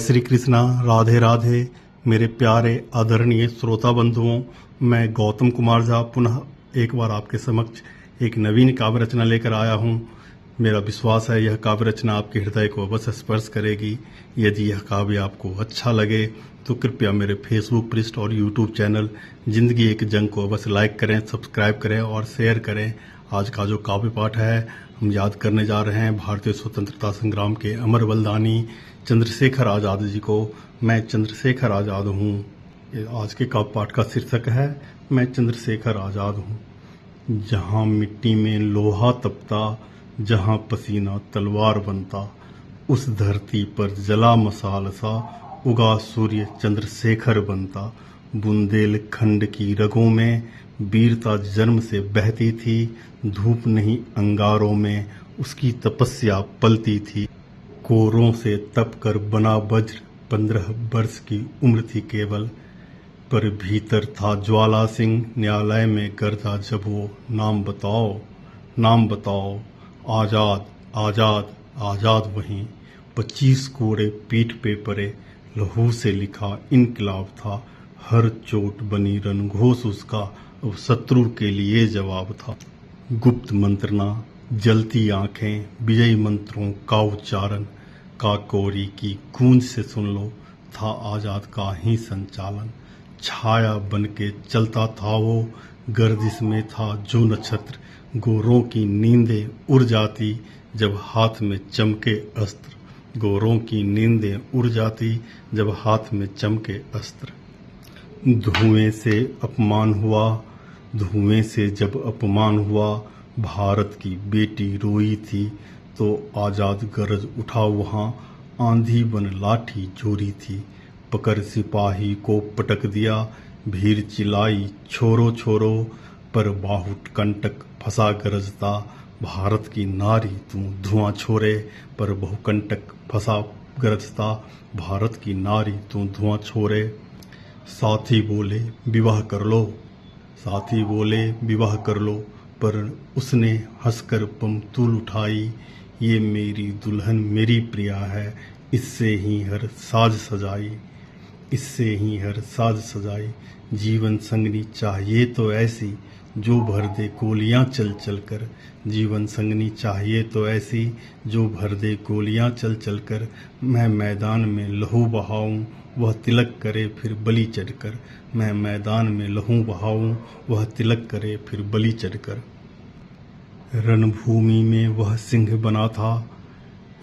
श्री कृष्णा, राधे राधे। मेरे प्यारे आदरणीय श्रोता बंधुओं, मैं गौतम कुमार झा पुनः एक बार आपके समक्ष एक नवीन काव्य रचना लेकर आया हूँ। मेरा विश्वास है यह काव्य रचना आपके हृदय को अवश्य स्पर्श करेगी। यदि यह काव्य आपको अच्छा लगे तो कृपया मेरे फेसबुक पृष्ठ और यूट्यूब चैनल जिंदगी एक जंग को अवश्य लाइक करें, सब्सक्राइब करें और शेयर करें। आज का जो काव्य पाठ है हम याद करने जा रहे हैं भारतीय स्वतंत्रता संग्राम के अमर बलिदानी चंद्रशेखर आज़ाद जी को। मैं चंद्रशेखर आज़ाद हूँ। आज के काव्य पाठ का शीर्षक है मैं चंद्रशेखर आज़ाद हूँ। जहाँ मिट्टी में लोहा तपता, जहाँ पसीना तलवार बनता, उस धरती पर जला मसाल सा उगा सूर्य चंद्रशेखर बनता। बुंदेलखंड की रगों में वीरता जन्म से बहती थी, धूप नहीं अंगारों में उसकी तपस्या पलती थी। कोरों से तप कर बना वज्र 15 वर्ष की उम्र थी केवल, पर भीतर था ज्वाला सिंह। न्यायालय में गर्जा जब वो नाम बताओ, नाम बताओ, आजाद आजाद आजाद। वहीं 25 कोड़े पीठ पे पड़े, लहू से लिखा इनकलाब था। हर चोट बनी रणघोष उसका, अब शत्रु के लिए जवाब था। गुप्त मंत्रणा, जलती आंखें, विजयी मंत्रों का उच्चारण, काकोरी की गूंज से सुन लो था आजाद का ही संचालन। छाया बन के चलता था वो, गर्दिश में था जो नक्षत्र। गोरों की नींदें उड़ जाती जब हाथ में चमके अस्त्र। गोरों की नींदें उड़ जाती जब हाथ में चमके अस्त्र। धुएं से अपमान हुआ, धुएं से जब अपमान हुआ, भारत की बेटी रोई थी तो आजाद गरज उठा वहाँ। आंधी बन लाठी जोरी थी, पकड़ सिपाही को पटक दिया। भीड़ चिल्लाई छोरो छोरो, पर बाहुट कंटक फंसा गरजता। भारत की नारी तू धुआं छोड़े, पर बहुकंटक फंसा गरजता। भारत की नारी तू धुआं छोड़े। साथी बोले विवाह कर लो, साथी बोले विवाह कर लो, पर उसने हंसकर पंतुल उठाई। ये मेरी दुल्हन मेरी प्रिया है, इससे ही हर साज सजाई, इससे ही हर साज सजाई। जीवन संगनी चाहिए तो ऐसी, जो भर दे गोलियां चल चल कर। जीवन संगनी चाहिए तो ऐसी, जो भर दे गोलियां चल चल कर। मैं मैदान में लहू बहाऊं, वह तिलक करे फिर बलि चढ़कर। मैं मैदान में लहू बहाऊं, वह तिलक करे फिर बलि चढ़कर। रणभूमि में वह सिंह बना था,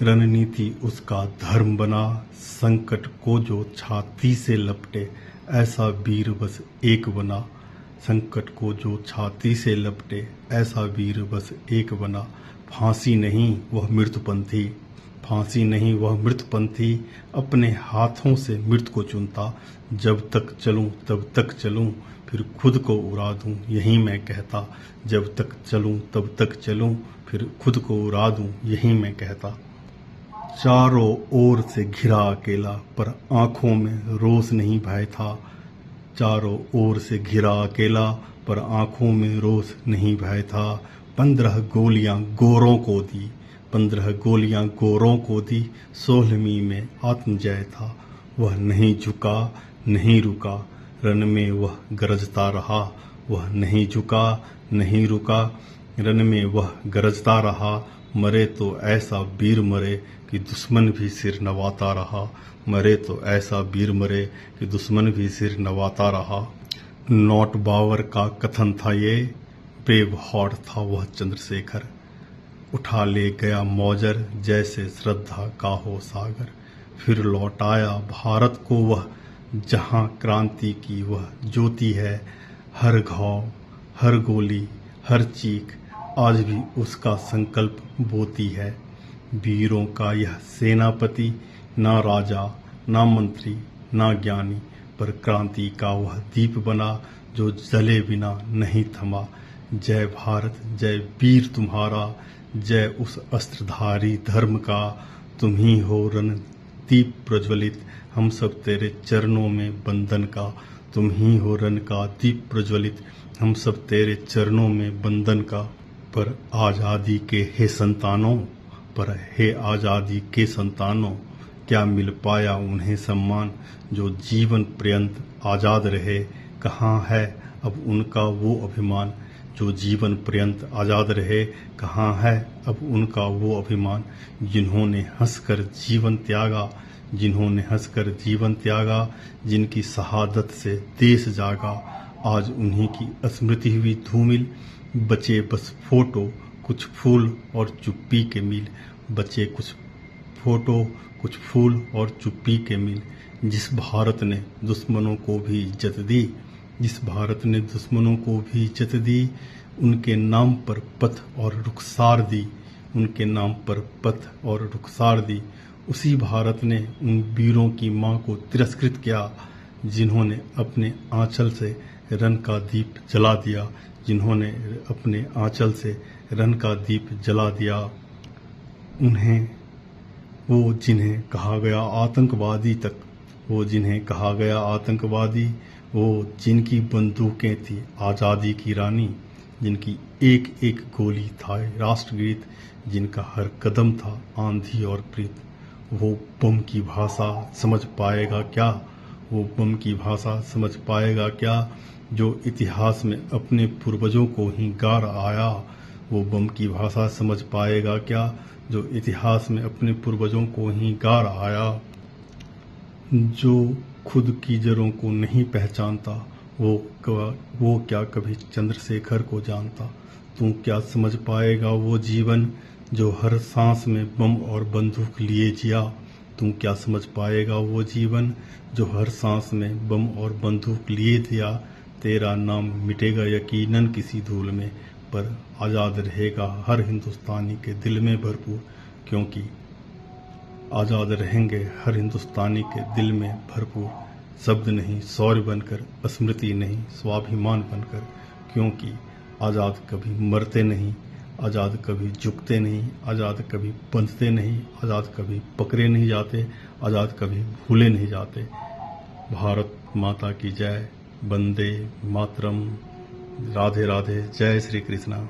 रणनीति उसका धर्म बना। संकट को जो छाती से लपटे, ऐसा वीर बस एक बना। संकट को जो छाती से लपटे, ऐसा वीर बस एक बना। फांसी नहीं वह मृत्युपंथी, फांसी नहीं वह मृत्युपंथी, अपने हाथों से मृत्यु को चुनता। जब तक चलूं तब तक चलूं, फिर खुद को उड़ा दूं यही मैं कहता। जब तक चलूं तब तक चलूं, फिर खुद को उड़ा दूं यही मैं कहता। चारों ओर से घिरा अकेला, पर आंखों में रोष नहीं भय था। चारों ओर से घिरा अकेला, पर आंखों में रोष नहीं भय था। 15 गोलियां गोरों को दी, 15 गोलियां गोरों को दी। 16वीं में आत्मजय था, वह नहीं झुका नहीं रुका। रन में वह गरजता रहा, वह नहीं झुका नहीं रुका। रन में वह गरजता रहा। मरे तो ऐसा वीर मरे कि दुश्मन भी सिर नवाता रहा। मरे तो ऐसा वीर मरे कि दुश्मन भी सिर नवाता रहा। नॉट बावर का कथन था ये, ब्रेव हार्ट था वह चंद्रशेखर। उठा ले गया मौजर जैसे श्रद्धा का हो सागर। फिर लौटाया भारत को वह, जहाँ क्रांति की वह ज्योति है। हर घाव, हर गोली, हर चीख आज भी उसका संकल्प बोती है। वीरों का यह सेनापति, ना राजा ना मंत्री ना ज्ञानी, पर क्रांति का वह दीप बना जो जले बिना नहीं थमा। जय भारत जय वीर तुम्हारा, जय उस अस्त्रधारी धर्म का। तुम ही हो रणदीप प्रज्वलित, हम सब तेरे चरणों में बंधन का। तुम ही हो रण का दीप प्रज्वलित, हम सब तेरे चरणों में बंधन का। पर आज़ादी के हे संतानों, पर हे आज़ादी के संतानों, क्या मिल पाया उन्हें सम्मान, जो जीवन पर्यंत आज़ाद रहे, कहाँ है अब उनका वो अभिमान। जो जीवन पर्यंत आज़ाद रहे, कहाँ है अब उनका वो अभिमान। जिन्होंने हंसकर जीवन त्यागा, जिन्होंने हंसकर जीवन त्यागा, जिनकी शहादत से देश जागा, आज उन्हीं की स्मृति हुई धूमिल। बचे बस फोटो, कुछ फूल और चुप्पी के मील। बचे कुछ फोटो, कुछ फूल और चुप्पी के मील। जिस भारत ने दुश्मनों को भी इज्जत दी, जिस भारत ने दुश्मनों को भी इज्जत दी, उनके नाम पर पथ और रुखसार दी, उनके नाम पर पथ और रुखसार दी। उसी भारत ने उन वीरों की मां को तिरस्कृत किया, जिन्होंने अपने आंचल से रन का दीप जला दिया, जिन्होंने अपने आंचल से रन का दीप जला दिया। उन्हें वो जिन्हें कहा गया आतंकवादी तक, वो जिन्हें कहा गया आतंकवादी, वो जिनकी बंदूकें थी आज़ादी की रानी, जिनकी एक एक गोली था राष्ट्रगीत, जिनका हर कदम था आंधी और प्रीत। वो बम की भाषा समझ पाएगा क्या, वो बम की भाषा समझ पाएगा क्या, जो इतिहास में अपने पूर्वजों को ही गार आया। वो बम की भाषा समझ पाएगा क्या, जो इतिहास में अपने पूर्वजों को ही गार आया। जो खुद की जड़ों को नहीं पहचानता, वो क्या कभी चंद्रशेखर को जानता। तू क्या समझ पाएगा वो जीवन, जो हर सांस में बम और बंदूक लिए जिया। तू क्या समझ पाएगा वो जीवन, जो हर सांस में बम और बंदूक लिए जिया। तेरा नाम मिटेगा यकीनन किसी धूल में, पर आज़ाद रहेगा हर हिंदुस्तानी के दिल में भरपूर। क्योंकि आज़ाद रहेंगे हर हिंदुस्तानी के दिल में भरपूर। शब्द नहीं शौर्य बनकर, स्मृति नहीं स्वाभिमान बनकर। क्योंकि आज़ाद कभी मरते नहीं, आज़ाद कभी झुकते नहीं, आज़ाद कभी बंधते नहीं, आज़ाद कभी पकड़े नहीं जाते, आज़ाद कभी भूले नहीं जाते। भारत माता की जय। वंदे मातरम। राधे राधे। जय श्री कृष्णा।